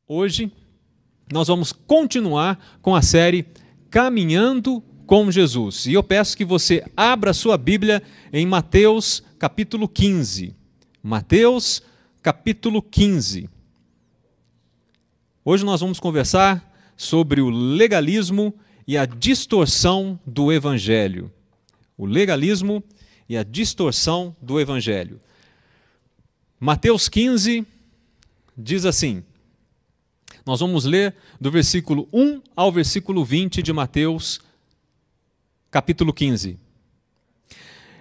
Hoje nós vamos continuar com a série Caminhando com Jesus. E eu peço que você abra a sua Bíblia em Mateus capítulo 15. Mateus capítulo 15. Hoje nós vamos conversar sobre o legalismo e a distorção do Evangelho. O legalismo e a distorção do Evangelho. Mateus 15 diz assim. Nós vamos ler do versículo 1 ao versículo 20 de Mateus, capítulo 15.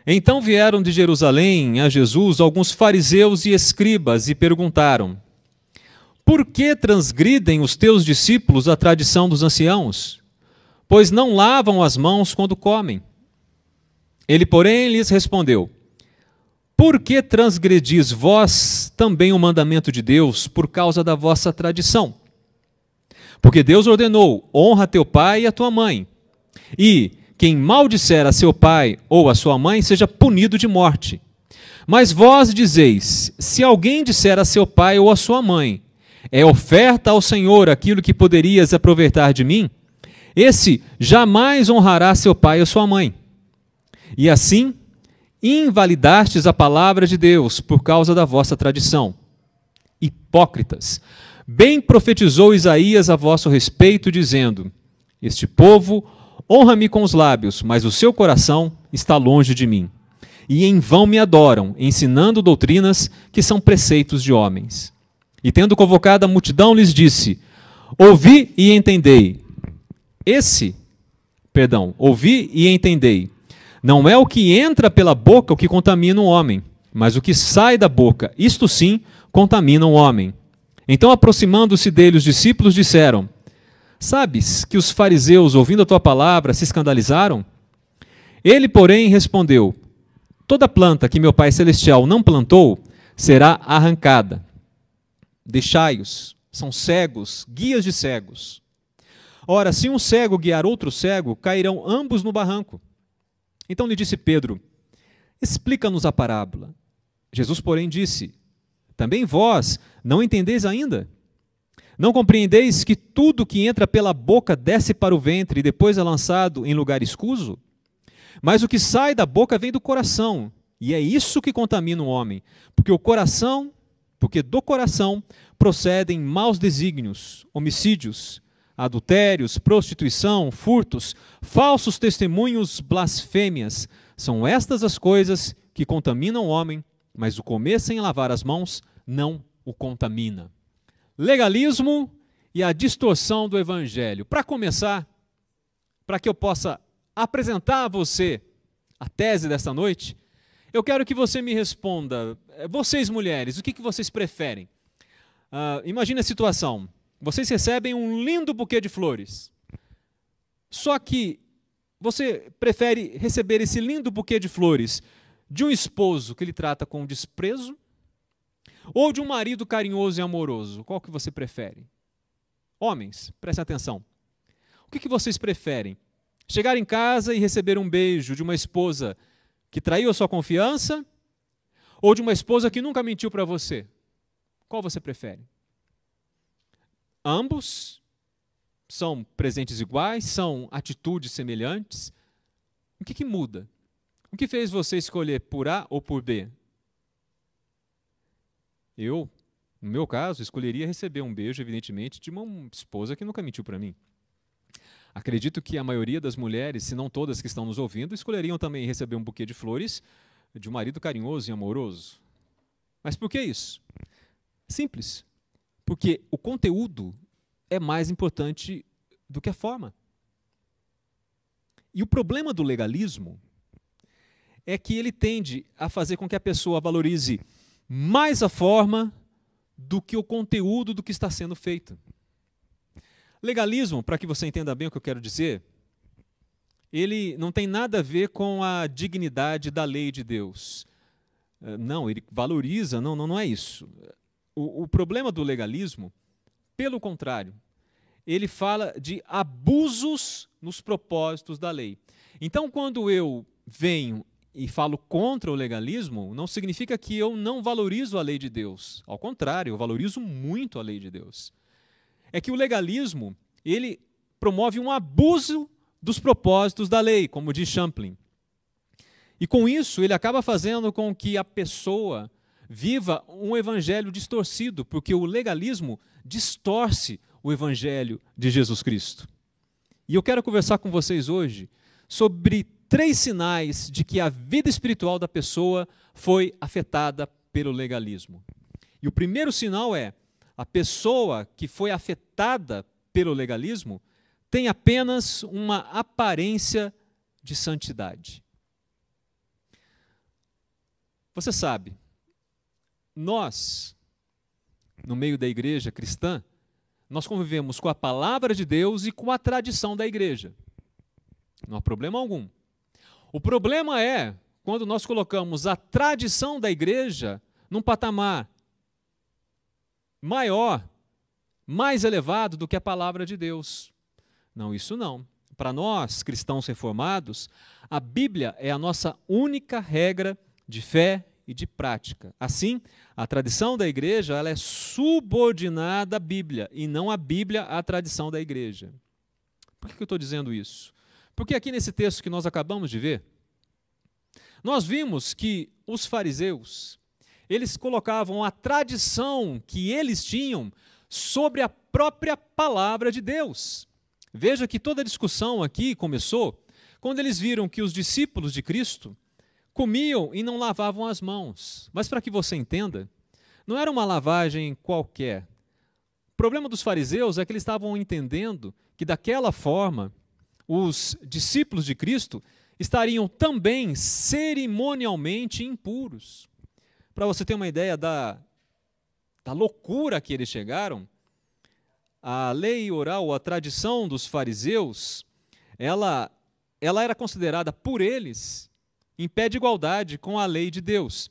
Então vieram de Jerusalém a Jesus alguns fariseus e escribas e perguntaram: Por que transgridem os teus discípulos a tradição dos anciãos? Pois não lavam as mãos quando comem. Ele, porém, lhes respondeu: Por que transgredis vós também o mandamento de Deus por causa da vossa tradição? Porque Deus ordenou: honra teu pai e a tua mãe. E quem maldisser a seu pai ou a sua mãe seja punido de morte. Mas vós dizeis: se alguém disser a seu pai ou a sua mãe, é oferta ao Senhor aquilo que poderias aproveitar de mim, esse jamais honrará seu pai ou sua mãe. E assim, invalidastes a palavra de Deus por causa da vossa tradição. Hipócritas! Bem profetizou Isaías a vosso respeito, dizendo: Este povo honra-me com os lábios, mas o seu coração está longe de mim. E em vão me adoram, ensinando doutrinas que são preceitos de homens. E tendo convocado a multidão, lhes disse: Ouvi e entendei. Ouvi e entendei. Não é o que entra pela boca o que contamina o homem, mas o que sai da boca, isto sim, contamina o homem. Então, aproximando-se dele, os discípulos disseram: Sabes que os fariseus, ouvindo a tua palavra, se escandalizaram? Ele, porém, respondeu: Toda planta que meu Pai Celestial não plantou será arrancada. Deixai-os, são cegos, guias de cegos. Ora, se um cego guiar outro cego, cairão ambos no barranco. Então lhe disse Pedro: Explica-nos a parábola. Jesus, porém, disse: Também vós não entendeis ainda? Não compreendeis que tudo que entra pela boca desce para o ventre e depois é lançado em lugar escuso? Mas o que sai da boca vem do coração, e é isso que contamina o homem, porque do coração procedem maus desígnios, homicídios, adultérios, prostituição, furtos, falsos testemunhos, blasfêmias. São estas as coisas que contaminam o homem, mas o comer sem lavar as mãos não o contamina. Legalismo e a distorção do Evangelho. Para começar, para que eu possa apresentar a você a tese desta noite, eu quero que você me responda, vocês mulheres, o que vocês preferem? Imagine a situação, vocês recebem um lindo buquê de flores, só que você prefere receber esse lindo buquê de flores de um esposo que lhe trata com desprezo ou de um marido carinhoso e amoroso? Qual que você prefere? Homens, prestem atenção. O que vocês preferem? Chegar em casa e receber um beijo de uma esposa que traiu a sua confiança ou de uma esposa que nunca mentiu para você? Qual você prefere? Ambos são presentes iguais, são atitudes semelhantes. O que muda? O que fez você escolher por A ou por B? Eu, no meu caso, escolheria receber um beijo, evidentemente, de uma esposa que nunca mentiu para mim. Acredito que a maioria das mulheres, se não todas que estão nos ouvindo, escolheriam também receber um buquê de flores de um marido carinhoso e amoroso. Mas por que isso? Simples. Porque o conteúdo é mais importante do que a forma. E o problema do legalismo é que ele tende a fazer com que a pessoa valorize mais a forma do que o conteúdo do que está sendo feito. Legalismo, para que você entenda bem o que eu quero dizer, ele não tem nada a ver com a dignidade da lei de Deus. Não, ele valoriza, não é isso. O problema do legalismo, pelo contrário, ele fala de abusos nos propósitos da lei. Então, quando eu venho e falo contra o legalismo, não significa que eu não valorizo a lei de Deus. Ao contrário, eu valorizo muito a lei de Deus. é que o legalismo, ele promove um abuso dos propósitos da lei, como diz Champlin. E com isso, ele acaba fazendo com que a pessoa viva um evangelho distorcido, porque o legalismo distorce o evangelho de Jesus Cristo. E eu quero conversar com vocês hoje sobre 3 sinais de que a vida espiritual da pessoa foi afetada pelo legalismo. E o primeiro sinal é: a pessoa que foi afetada pelo legalismo tem apenas uma aparência de santidade. Você sabe, nós, no meio da igreja cristã, nós convivemos com a palavra de Deus e com a tradição da igreja. Não há problema algum. O problema é quando nós colocamos a tradição da igreja num patamar maior, mais elevado do que a palavra de Deus. Não, isso não. Para nós, cristãos reformados, a Bíblia é a nossa única regra de fé e de prática. Assim, a tradição da igreja ela é subordinada à Bíblia e não a Bíblia à tradição da igreja. Por que eu estou dizendo isso? Porque aqui nesse texto que nós acabamos de ver, nós vimos que os fariseus, eles colocavam a tradição que eles tinham sobre a própria palavra de Deus. Veja que toda a discussão aqui começou quando eles viram que os discípulos de Cristo comiam e não lavavam as mãos. Mas para que você entenda, não era uma lavagem qualquer. O problema dos fariseus é que eles estavam entendendo que daquela forma os discípulos de Cristo estariam também cerimonialmente impuros. Para você ter uma ideia da loucura que eles chegaram, a lei oral, a tradição dos fariseus, ela era considerada por eles em pé de igualdade com a lei de Deus.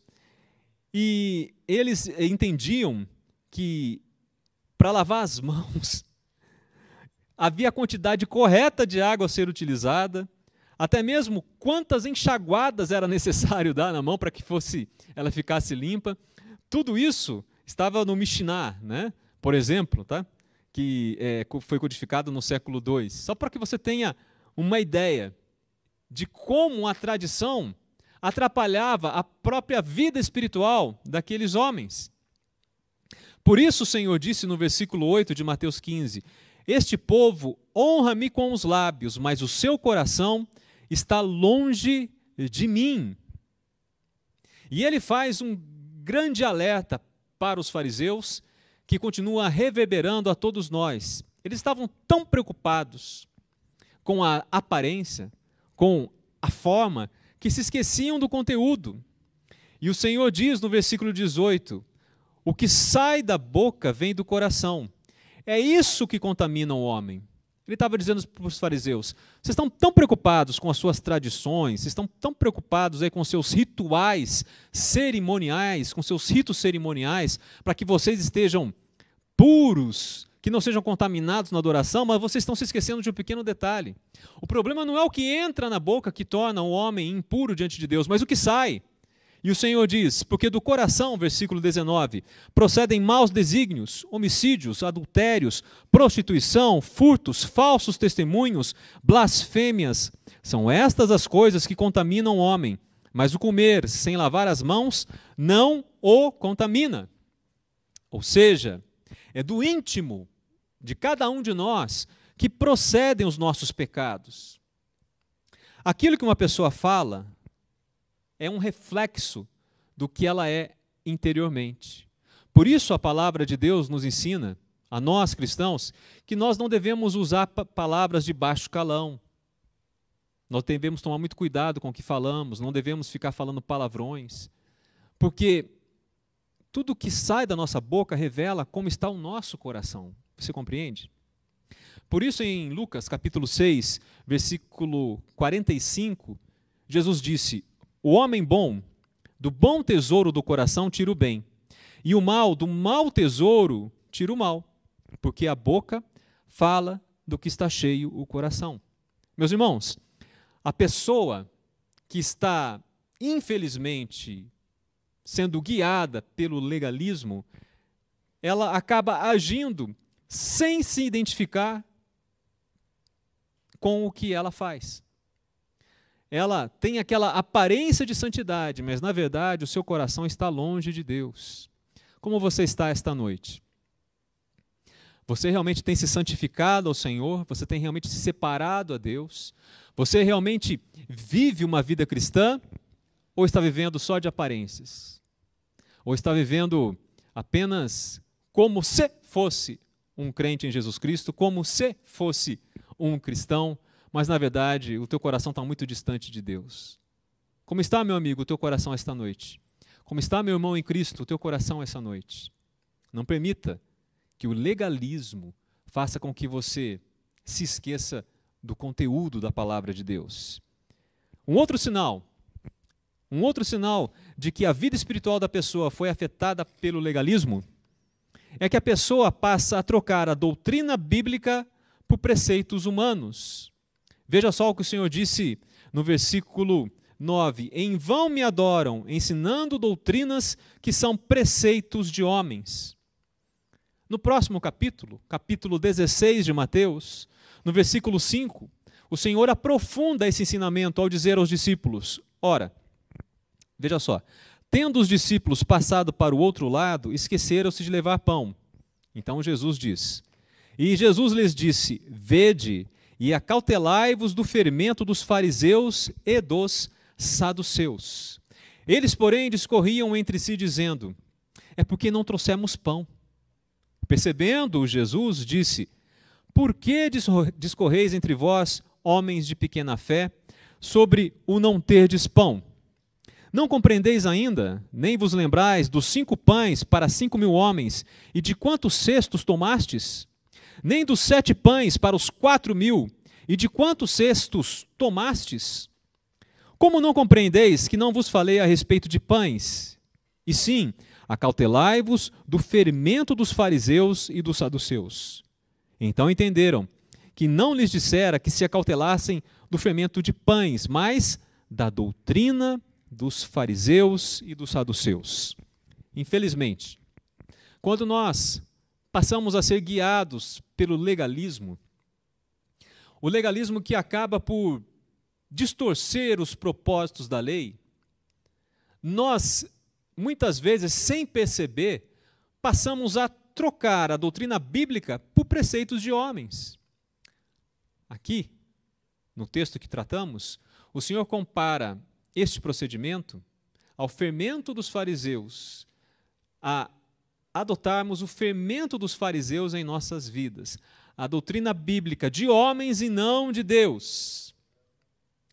E eles entendiam que para lavar as mãos havia a quantidade correta de água a ser utilizada, até mesmo quantas enxaguadas era necessário dar na mão para que ela ficasse limpa. Tudo isso estava no Mishnah, né? Por exemplo, tá? Que foi codificado no século II. Só para que você tenha uma ideia de como a tradição atrapalhava a própria vida espiritual daqueles homens. Por isso o Senhor disse no versículo 8 de Mateus 15, este povo honra-me com os lábios, mas o seu coração está longe de mim. E ele faz um grande alerta para os fariseus, que continua reverberando a todos nós. Eles estavam tão preocupados com a aparência, com a forma, que se esqueciam do conteúdo. E o Senhor diz no versículo 18, o que sai da boca vem do coração. É isso que contamina o homem. Ele estava dizendo para os fariseus, vocês estão tão preocupados com as suas tradições, vocês estão tão preocupados aí com seus rituais cerimoniais, com seus ritos cerimoniais, para que vocês estejam puros, que não sejam contaminados na adoração, mas vocês estão se esquecendo de um pequeno detalhe. O problema não é o que entra na boca que torna o homem impuro diante de Deus, mas o que sai. E o Senhor diz, porque do coração, versículo 19, procedem maus desígnios, homicídios, adultérios, prostituição, furtos, falsos testemunhos, blasfêmias. São estas as coisas que contaminam o homem, mas o comer sem lavar as mãos não o contamina. Ou seja, é do íntimo de cada um de nós que procedem os nossos pecados. Aquilo que uma pessoa fala é um reflexo do que ela é interiormente. Por isso a palavra de Deus nos ensina, a nós cristãos, que nós não devemos usar palavras de baixo calão. Nós devemos tomar muito cuidado com o que falamos, não devemos ficar falando palavrões, porque tudo que sai da nossa boca revela como está o nosso coração. Você compreende? Por isso em Lucas capítulo 6, versículo 45, Jesus disse, o homem bom, do bom tesouro do coração tira o bem, e o mal, do mau tesouro, tira o mal, porque a boca fala do que está cheio o coração. Meus irmãos, a pessoa que está, infelizmente, sendo guiada pelo legalismo, ela acaba agindo sem se identificar com o que ela faz. Ela tem aquela aparência de santidade, mas na verdade o seu coração está longe de Deus. Como você está esta noite? Você realmente tem se santificado ao Senhor? Você tem realmente se separado a Deus? Você realmente vive uma vida cristã? Ou está vivendo só de aparências? Ou está vivendo apenas como se fosse um crente em Jesus Cristo, como se fosse um cristão, mas na verdade o teu coração está muito distante de Deus? Como está, meu amigo, o teu coração esta noite? Como está, meu irmão em Cristo, o teu coração esta noite? Não permita que o legalismo faça com que você se esqueça do conteúdo da palavra de Deus. Um outro sinal de que a vida espiritual da pessoa foi afetada pelo legalismo é que a pessoa passa a trocar a doutrina bíblica por preceitos humanos. Veja só o que o Senhor disse no versículo 9: em vão me adoram, ensinando doutrinas que são preceitos de homens. No próximo capítulo, capítulo 16 de Mateus, no versículo 5, o Senhor aprofunda esse ensinamento ao dizer aos discípulos: ora, veja só, tendo os discípulos passado para o outro lado, esqueceram-se de levar pão. Então Jesus diz: e Jesus lhes disse: vede e acautelai-vos do fermento dos fariseus e dos saduceus. Eles, porém, discorriam entre si, dizendo: é porque não trouxemos pão. Percebendo Jesus, disse: por que discorreis entre vós, homens de pequena fé, sobre o não terdes pão? Não compreendeis ainda, nem vos lembrais dos 5 pães para 5.000 homens, e de quantos cestos tomastes? Nem dos 7 pães para os 4.000, e de quantos cestos tomastes? Como não compreendeis que não vos falei a respeito de pães? E sim, acautelai-vos do fermento dos fariseus e dos saduceus. Então entenderam que não lhes dissera que se acautelassem do fermento de pães, mas da doutrina dos fariseus e dos saduceus. Infelizmente, quando nós passamos a ser guiados pelo legalismo, o legalismo que acaba por distorcer os propósitos da lei, nós, muitas vezes, sem perceber, passamos a trocar a doutrina bíblica por preceitos de homens. Aqui, no texto que tratamos, o Senhor compara este procedimento ao fermento dos fariseus, a adotarmos o fermento dos fariseus em nossas vidas, a doutrina bíblica de homens e não de Deus,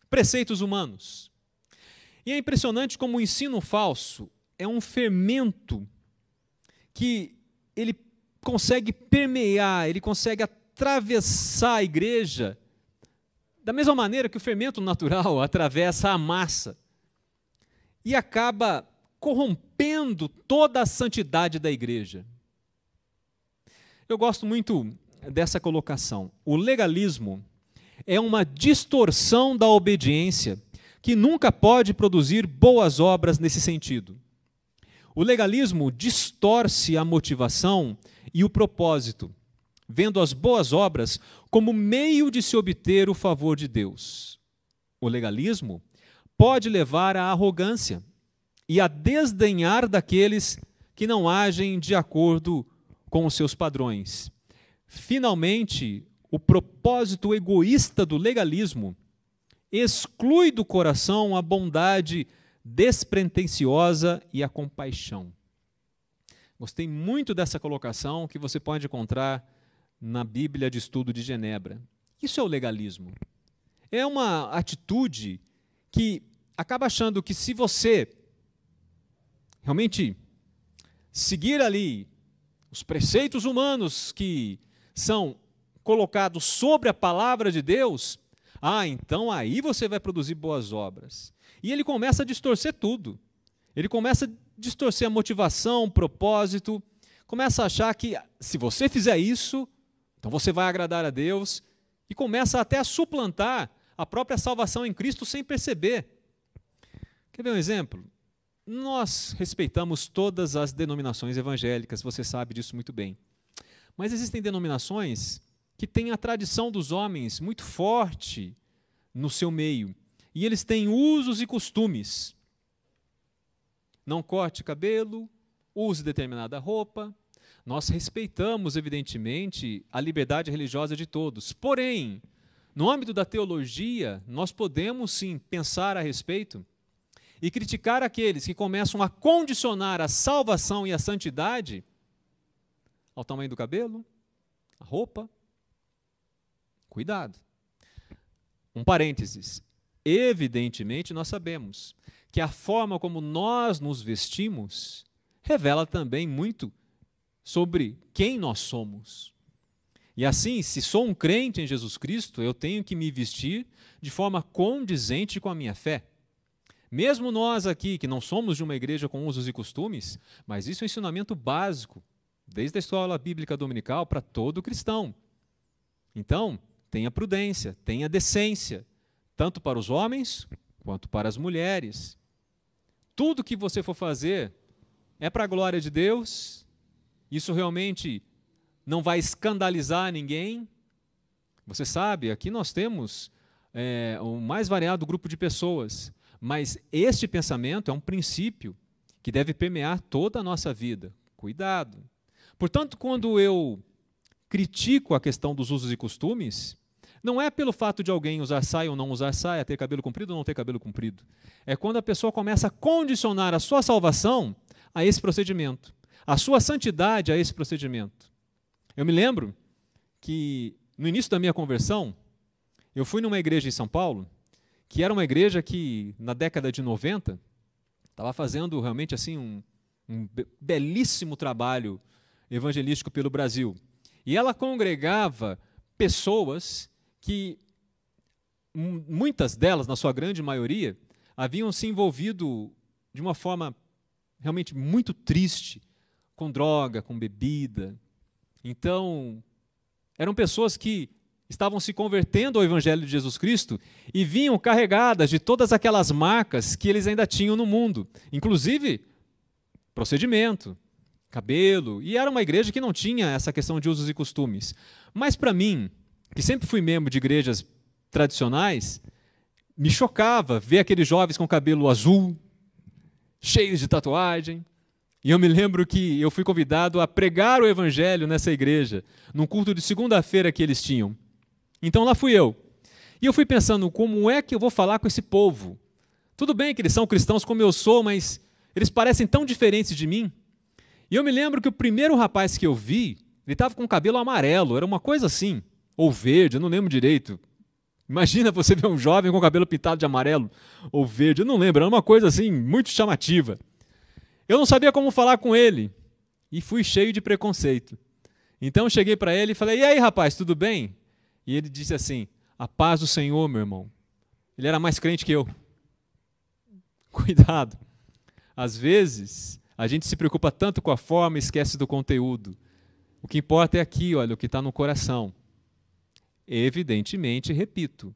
preceitos humanos. E é impressionante como o ensino falso é um fermento que ele consegue permear, ele consegue atravessar a igreja da mesma maneira que o fermento natural atravessa a massa e acaba corrompendo toda a santidade da igreja. Eu gosto muito dessa colocação. O legalismo é uma distorção da obediência que nunca pode produzir boas obras nesse sentido. O legalismo distorce a motivação e o propósito, vendo as boas obras como meio de se obter o favor de Deus. O legalismo pode levar à arrogância e a desdenhar daqueles que não agem de acordo com os seus padrões. Finalmente, o propósito egoísta do legalismo exclui do coração a bondade despretensiosa e a compaixão. Gostei muito dessa colocação que você pode encontrar na Bíblia de Estudo de Genebra. Isso é o legalismo. É uma atitude que acaba achando que se você realmente seguir ali os preceitos humanos que são colocados sobre a palavra de Deus, então aí você vai produzir boas obras. E ele começa a distorcer tudo. Ele começa a distorcer a motivação, o propósito, começa a achar que se você fizer isso, então você vai agradar a Deus, e começa até a suplantar a própria salvação em Cristo sem perceber. Quer ver um exemplo? Nós respeitamos todas as denominações evangélicas, você sabe disso muito bem. Mas existem denominações que têm a tradição dos homens muito forte no seu meio. E eles têm usos e costumes. Não corte cabelo, use determinada roupa. Nós respeitamos, evidentemente, a liberdade religiosa de todos. Porém, no âmbito da teologia, nós podemos sim pensar a respeito e criticar aqueles que começam a condicionar a salvação e a santidade ao tamanho do cabelo, a roupa. Cuidado. Um parênteses. Evidentemente, nós sabemos que a forma como nós nos vestimos revela também muito sobre quem nós somos. E assim, se sou um crente em Jesus Cristo, eu tenho que me vestir de forma condizente com a minha fé. Mesmo nós aqui, que não somos de uma igreja com usos e costumes, mas isso é um ensinamento básico, desde a escola bíblica dominical para todo cristão. Então, tenha prudência, tenha decência, tanto para os homens quanto para as mulheres. Tudo que você for fazer é para a glória de Deus. Isso realmente não vai escandalizar ninguém. Você sabe, aqui nós temos o mais variado grupo de pessoas, mas este pensamento é um princípio que deve permear toda a nossa vida. Cuidado. Portanto, quando eu critico a questão dos usos e costumes, não é pelo fato de alguém usar saia ou não usar saia, ter cabelo comprido ou não ter cabelo comprido. É quando a pessoa começa a condicionar a sua salvação a esse procedimento, a sua santidade a esse procedimento. Eu me lembro que, no início da minha conversão, eu fui numa igreja em São Paulo, que era uma igreja que, na década de 90, estava fazendo realmente assim um belíssimo trabalho evangelístico pelo Brasil. E ela congregava pessoas que, muitas delas, na sua grande maioria, haviam se envolvido de uma forma realmente muito triste, com droga, com bebida. Então, eram pessoas que estavam se convertendo ao Evangelho de Jesus Cristo e vinham carregadas de todas aquelas marcas que eles ainda tinham no mundo, inclusive procedimento, cabelo, e era uma igreja que não tinha essa questão de usos e costumes. Mas para mim, que sempre fui membro de igrejas tradicionais, me chocava ver aqueles jovens com cabelo azul, cheios de tatuagem. E eu me lembro que eu fui convidado a pregar o evangelho nessa igreja, num culto de segunda-feira que eles tinham. Então lá fui eu. E eu fui pensando, como é que eu vou falar com esse povo? Tudo bem que eles são cristãos como eu sou, mas eles parecem tão diferentes de mim. E eu me lembro que o primeiro rapaz que eu vi, ele estava com o cabelo amarelo, era uma coisa assim, ou verde, eu não lembro direito. Imagina você ver um jovem com o cabelo pintado de amarelo ou verde, eu não lembro, era uma coisa assim, muito chamativa. Eu não sabia como falar com ele e fui cheio de preconceito. Então eu cheguei para ele e falei, e aí rapaz, tudo bem? E ele disse assim, a paz do Senhor, meu irmão. Ele era mais crente que eu. Cuidado. Às vezes, a gente se preocupa tanto com a forma e esquece do conteúdo. O que importa é aqui, olha, o que está no coração. Evidentemente, repito,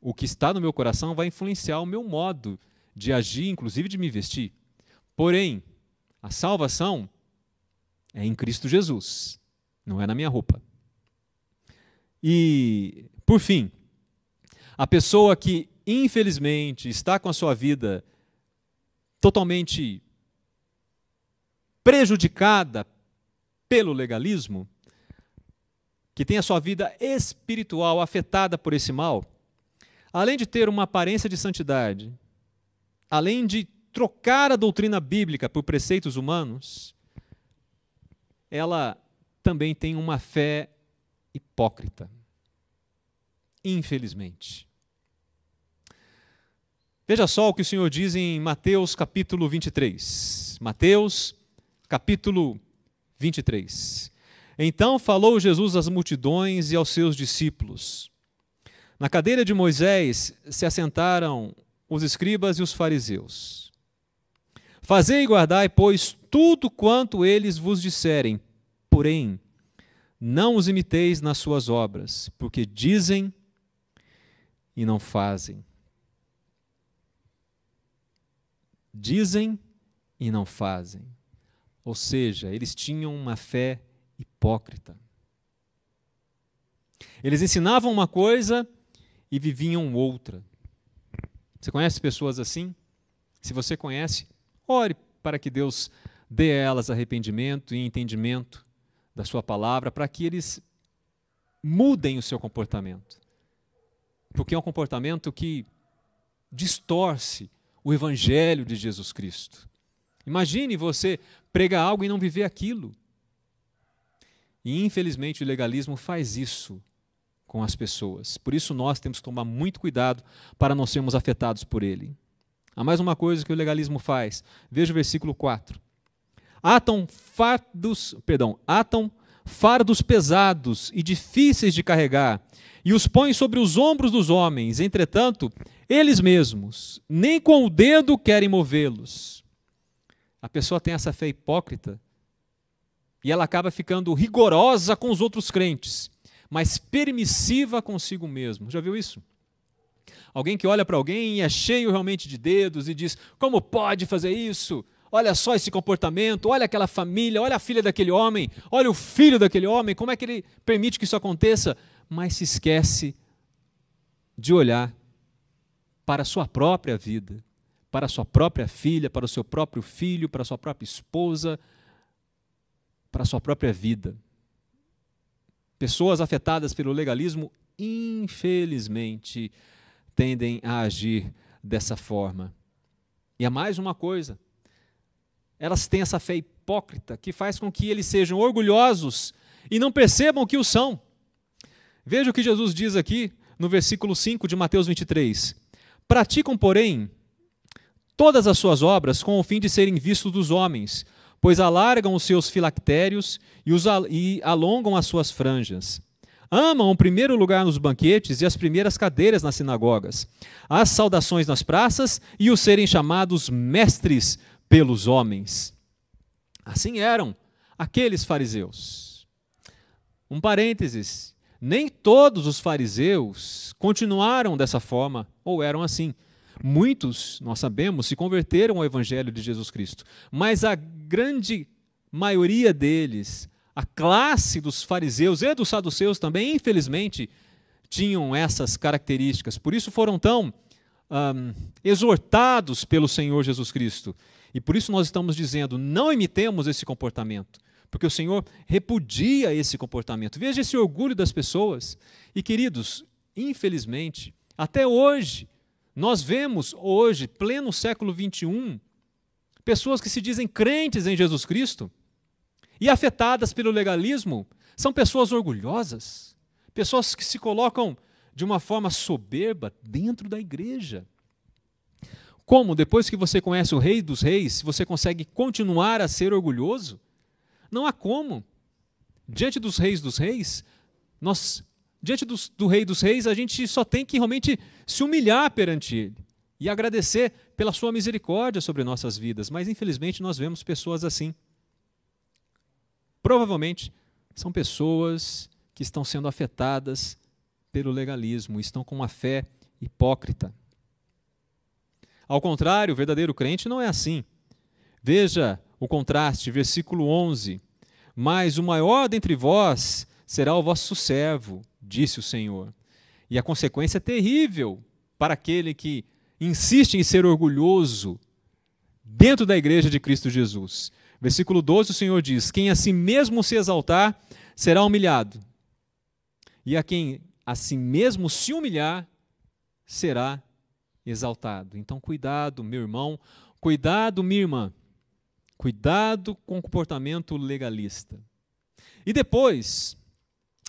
o que está no meu coração vai influenciar o meu modo de agir, inclusive de me vestir. Porém, a salvação é em Cristo Jesus, não é na minha roupa. E, por fim, a pessoa que, infelizmente, está com a sua vida totalmente prejudicada pelo legalismo, que tem a sua vida espiritual afetada por esse mal, além de ter uma aparência de santidade, além de trocar a doutrina bíblica por preceitos humanos, ela também tem uma fé hipócrita. Infelizmente. Veja só o que o Senhor diz em Mateus capítulo 23. Mateus capítulo 23. Então falou Jesus às multidões e aos seus discípulos. Na cadeira de Moisés se assentaram os escribas e os fariseus. Fazei e guardai, pois, tudo quanto eles vos disserem, porém, não os imiteis nas suas obras, porque dizem e não fazem. Dizem e não fazem. Ou seja, eles tinham uma fé hipócrita. Eles ensinavam uma coisa e viviam outra. Você conhece pessoas assim? Se você conhece, ore para que Deus dê a elas arrependimento e entendimento da sua palavra, para que eles mudem o seu comportamento. Porque é um comportamento que distorce o evangelho de Jesus Cristo. Imagine você pregar algo e não viver aquilo. E infelizmente o legalismo faz isso com as pessoas. Por isso nós temos que tomar muito cuidado para não sermos afetados por ele. Há mais uma coisa que o legalismo faz. Veja o versículo 4. Atam fardos pesados e difíceis de carregar, e os põem sobre os ombros dos homens. Entretanto, eles mesmos, nem com o dedo querem movê-los. A pessoa tem essa fé hipócrita, e ela acaba ficando rigorosa com os outros crentes, mas permissiva consigo mesmo. Já viu isso? Alguém que olha para alguém e é cheio realmente de dedos e diz: como pode fazer isso? Olha só esse comportamento, olha aquela família, olha a filha daquele homem, olha o filho daquele homem, como é que ele permite que isso aconteça? Mas se esquece de olhar para a sua própria vida, para a sua própria filha, para o seu próprio filho, para a sua própria esposa, para a sua própria vida. Pessoas afetadas pelo legalismo, infelizmente, tendem a agir dessa forma. E há mais uma coisa. Elas têm essa fé hipócrita que faz com que eles sejam orgulhosos e não percebam que o são. Veja o que Jesus diz aqui no versículo 5 de Mateus 23. Praticam, porém, todas as suas obras com o fim de serem vistos dos homens, pois alargam os seus filactérios e alongam as suas franjas. Amam o primeiro lugar nos banquetes e as primeiras cadeiras nas sinagogas, as saudações nas praças e o serem chamados mestres pelos homens. Assim eram aqueles fariseus. Um parênteses, nem todos os fariseus continuaram dessa forma ou eram assim. Muitos, nós sabemos, se converteram ao evangelho de Jesus Cristo, mas a grande maioria deles, a classe dos fariseus e dos saduceus também, infelizmente, tinham essas características. Por isso foram tão exortados pelo Senhor Jesus Cristo. E por isso nós estamos dizendo, não imitemos esse comportamento, porque o Senhor repudia esse comportamento. Veja esse orgulho das pessoas. E queridos, infelizmente, até hoje, nós vemos hoje, pleno século XXI, pessoas que se dizem crentes em Jesus Cristo e afetadas pelo legalismo, são pessoas orgulhosas, pessoas que se colocam de uma forma soberba dentro da igreja. Como, depois que você conhece o Rei dos Reis, você consegue continuar a ser orgulhoso? Não há como. Diante dos Reis dos Reis, diante do Rei dos Reis, a gente só tem que realmente se humilhar perante Ele e agradecer pela sua misericórdia sobre nossas vidas. Mas, infelizmente, nós vemos pessoas assim. Provavelmente, são pessoas que estão sendo afetadas pelo legalismo, estão com uma fé hipócrita. Ao contrário, o verdadeiro crente não é assim. Veja o contraste, versículo 11. Mas o maior dentre vós será o vosso servo, disse o Senhor. E a consequência é terrível para aquele que insiste em ser orgulhoso dentro da igreja de Cristo Jesus. Versículo 12, o Senhor diz: quem a si mesmo se exaltar será humilhado, e a quem a si mesmo se humilhar será exaltado. Então, cuidado, meu irmão, cuidado, minha irmã, cuidado com o comportamento legalista. E depois,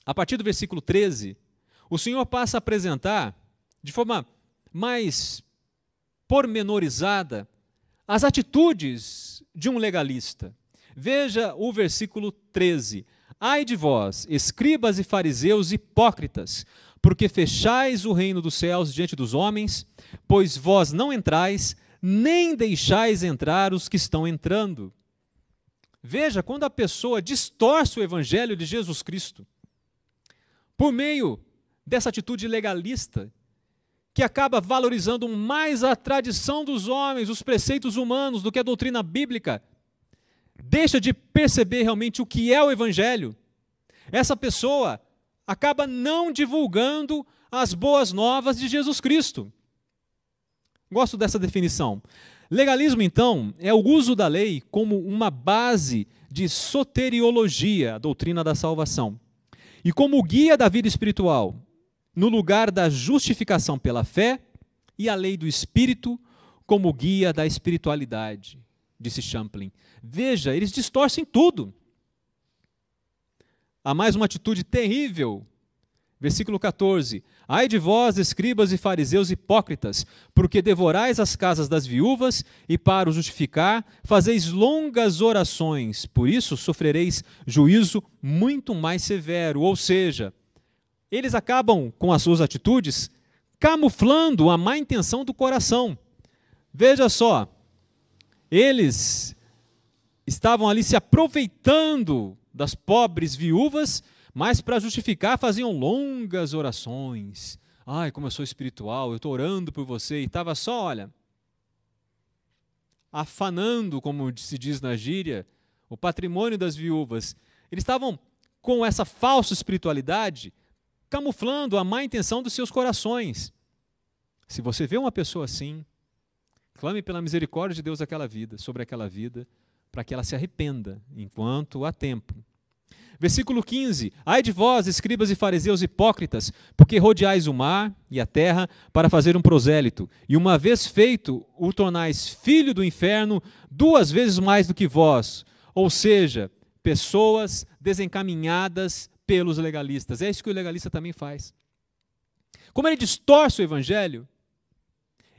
a partir do versículo 13, o Senhor passa a apresentar, de forma mais pormenorizada, as atitudes de um legalista. Veja o versículo 13. Ai de vós, escribas e fariseus hipócritas, porque fechais o reino dos céus diante dos homens, pois vós não entrais, nem deixais entrar os que estão entrando. Veja, quando a pessoa distorce o evangelho de Jesus Cristo, por meio dessa atitude legalista, que acaba valorizando mais a tradição dos homens, os preceitos humanos, do que a doutrina bíblica, deixa de perceber realmente o que é o Evangelho, essa pessoa acaba não divulgando as boas novas de Jesus Cristo. Gosto dessa definição. Legalismo, então, é o uso da lei como uma base de soteriologia, a doutrina da salvação, e como guia da vida espiritual, no lugar da justificação pela fé, e a lei do Espírito como guia da espiritualidade, disse Champlin. Veja, eles distorcem tudo. Há mais uma atitude terrível. Versículo 14. Ai de vós, escribas e fariseus hipócritas, porque devorais as casas das viúvas e, para o justificar, fazeis longas orações. Por isso sofrereis juízo muito mais severo. Ou seja, eles acabam, com as suas atitudes, camuflando a má intenção do coração. Veja só, eles estavam ali se aproveitando das pobres viúvas, mas para justificar faziam longas orações. Ai, como eu sou espiritual, eu estou orando por você. E estava só, olha, afanando, como se diz na gíria, o patrimônio das viúvas. Eles estavam com essa falsa espiritualidade, camuflando a má intenção dos seus corações. Se você vê uma pessoa assim, clame pela misericórdia de Deus sobre aquela vida, para que ela se arrependa, enquanto há tempo. Versículo 15. Ai de vós, escribas e fariseus hipócritas, porque rodeais o mar e a terra para fazer um prosélito, e uma vez feito, o tornais filho do inferno 2 vezes mais do que vós. Ou seja, pessoas desencaminhadas pelos legalistas. É isso que o legalista também faz. Como ele distorce o evangelho,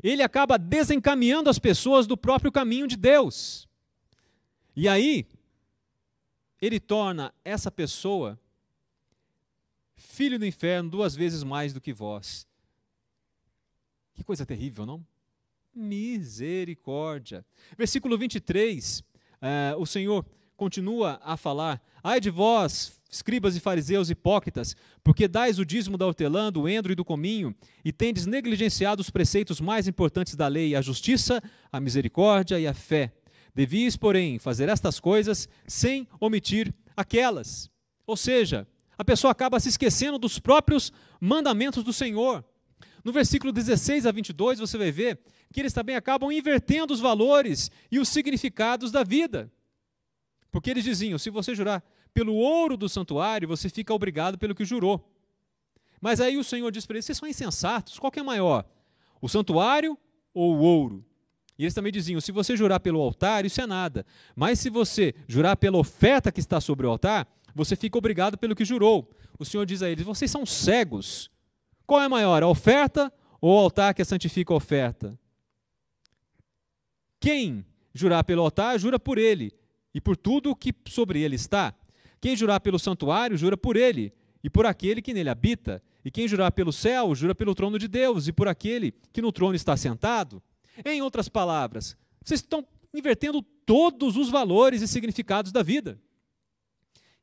ele acaba desencaminhando as pessoas do próprio caminho de Deus. E aí, ele torna essa pessoa filho do inferno 2 vezes mais do que vós. Que coisa terrível, não? Misericórdia. Versículo 23, o Senhor continua a falar: ai de vós, escribas e fariseus hipócritas, porque dais o dízimo da hortelã, do endro e do cominho, e tendes negligenciado os preceitos mais importantes da lei, a justiça, a misericórdia e a fé. Devíeis, porém, fazer estas coisas sem omitir aquelas. Ou seja, a pessoa acaba se esquecendo dos próprios mandamentos do Senhor. No versículo 16 a 22, você vai ver que eles também acabam invertendo os valores e os significados da vida. Porque eles diziam: se você jurar pelo ouro do santuário, você fica obrigado pelo que jurou. Mas aí o Senhor diz para eles: vocês são insensatos, qual que é maior? O santuário ou o ouro? E eles também diziam: se você jurar pelo altar, isso é nada. Mas se você jurar pela oferta que está sobre o altar, você fica obrigado pelo que jurou. O Senhor diz a eles: vocês são cegos. Qual é maior, a oferta ou o altar que santifica a oferta? Quem jurar pelo altar, jura por ele, e por tudo o que sobre ele está. Quem jurar pelo santuário, jura por ele, e por aquele que nele habita. E quem jurar pelo céu, jura pelo trono de Deus, e por aquele que no trono está sentado. Em outras palavras, vocês estão invertendo todos os valores e significados da vida.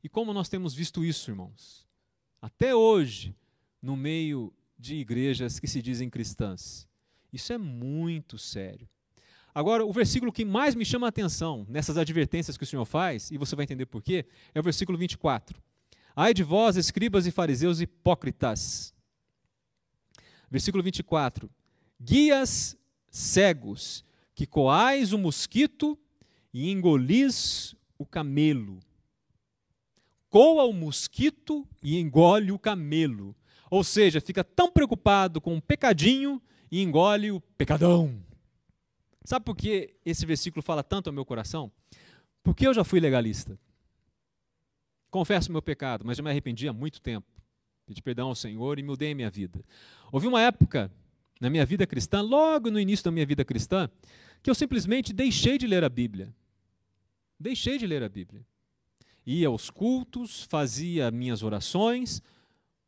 E como nós temos visto isso, irmãos? Até hoje, no meio de igrejas que se dizem cristãs. Isso é muito sério. Agora, o versículo que mais me chama a atenção nessas advertências que o Senhor faz, e você vai entender por quê, é o versículo 24. Ai de vós, escribas e fariseus hipócritas. Versículo 24. Guias cegos, que coais o mosquito e engolis o camelo. Coa o mosquito e engole o camelo. Ou seja, fica tão preocupado com um pecadinho e engole o pecadão. Sabe por que esse versículo fala tanto ao meu coração? Porque eu já fui legalista. Confesso o meu pecado, mas já me arrependi há muito tempo. Pedi perdão ao Senhor e mudei a minha vida. Houve uma época na minha vida cristã, logo no início da minha vida cristã, que eu simplesmente deixei de ler a Bíblia. Deixei de ler a Bíblia. Ia aos cultos, fazia minhas orações,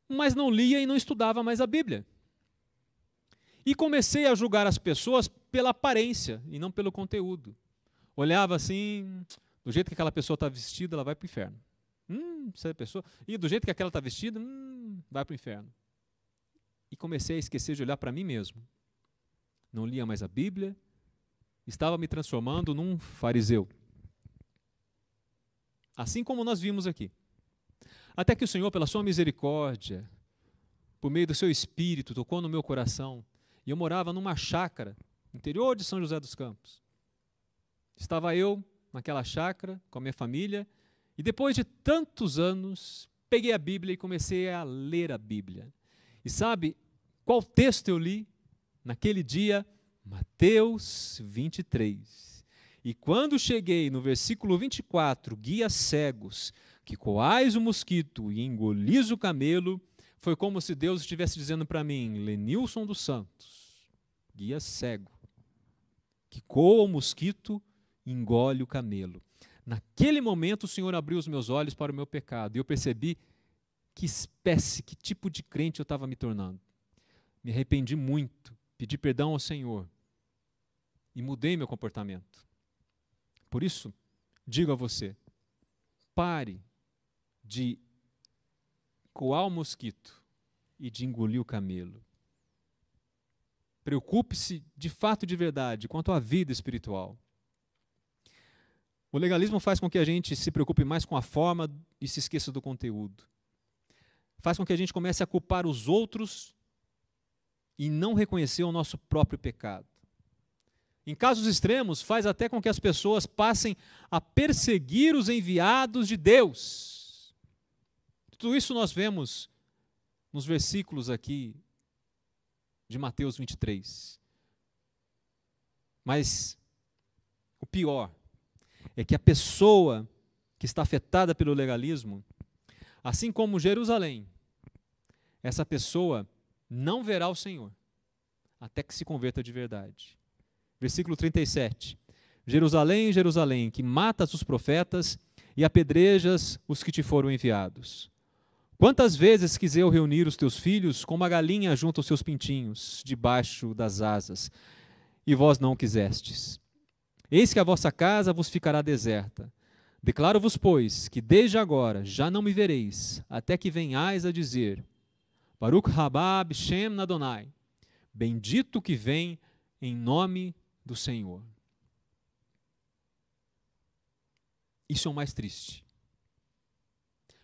mas não lia e não estudava mais a Bíblia. E comecei a julgar as pessoas pela aparência e não pelo conteúdo. Olhava assim, do jeito que aquela pessoa está vestida, ela vai para o inferno. Essa pessoa, e do jeito que aquela está vestida, vai para o inferno. E comecei a esquecer de olhar para mim mesmo. Não lia mais a Bíblia, estava me transformando num fariseu. assim como nós vimos aqui. Até que o Senhor, pela sua misericórdia, por meio do seu Espírito, tocou no meu coração, e eu morava numa chácara, no interior de São José dos Campos. Estava eu naquela chácara, com a minha família, e depois de tantos anos, peguei a Bíblia e comecei a ler a Bíblia. E sabe qual texto eu li naquele dia? Mateus 23. E quando cheguei no versículo 24, guias cegos, que coais o mosquito e engolis o camelo, foi como se Deus estivesse dizendo para mim: Lenilson dos Santos, guia cego, que coa o mosquito e engole o camelo. Naquele momento o Senhor abriu os meus olhos para o meu pecado e eu percebi que espécie, que tipo de crente eu estava me tornando. Me arrependi muito, pedi perdão ao Senhor e mudei meu comportamento. Por isso, digo a você, pare de coar o mosquito e de engolir o camelo. Preocupe-se de fato e de verdade quanto à vida espiritual. O legalismo faz com que a gente se preocupe mais com a forma e se esqueça do conteúdo. Faz com que a gente comece a culpar os outros e não reconhecer o nosso próprio pecado. Em casos extremos, faz até com que as pessoas passem a perseguir os enviados de Deus. Tudo isso nós vemos nos versículos aqui de Mateus 23. Mas o pior é que a pessoa que está afetada pelo legalismo, assim como Jerusalém, essa pessoa não verá o Senhor até que se converta de verdade. Versículo 37. Jerusalém, Jerusalém, que matas os profetas e apedrejas os que te foram enviados. Quantas vezes quis eu reunir os teus filhos como a galinha junto aos seus pintinhos, debaixo das asas, e vós não quisestes. Eis que a vossa casa vos ficará deserta. Declaro-vos, pois, que desde agora já não me vereis, até que venhais a dizer: Baruch rabá b'shem Adonai, bendito que vem em nome do Senhor. Isso é o mais triste.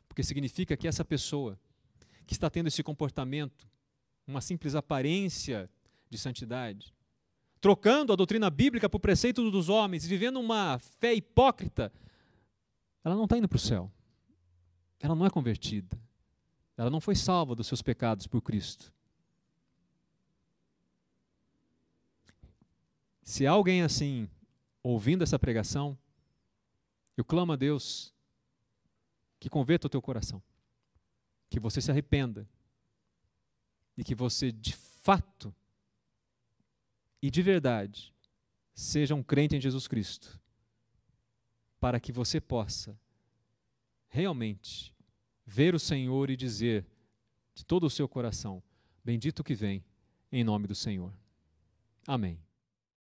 Porque significa que essa pessoa que está tendo esse comportamento, uma simples aparência de santidade, trocando a doutrina bíblica por preceito dos homens, vivendo uma fé hipócrita, ela não está indo para o céu. Ela não é convertida. Ela não foi salva dos seus pecados por Cristo. Se há alguém assim, ouvindo essa pregação, eu clamo a Deus que converta o teu coração, que você se arrependa e que você de fato e de verdade seja um crente em Jesus Cristo, para que você possa realmente ver o Senhor e dizer de todo o seu coração: bendito que vem em nome do Senhor. Amém.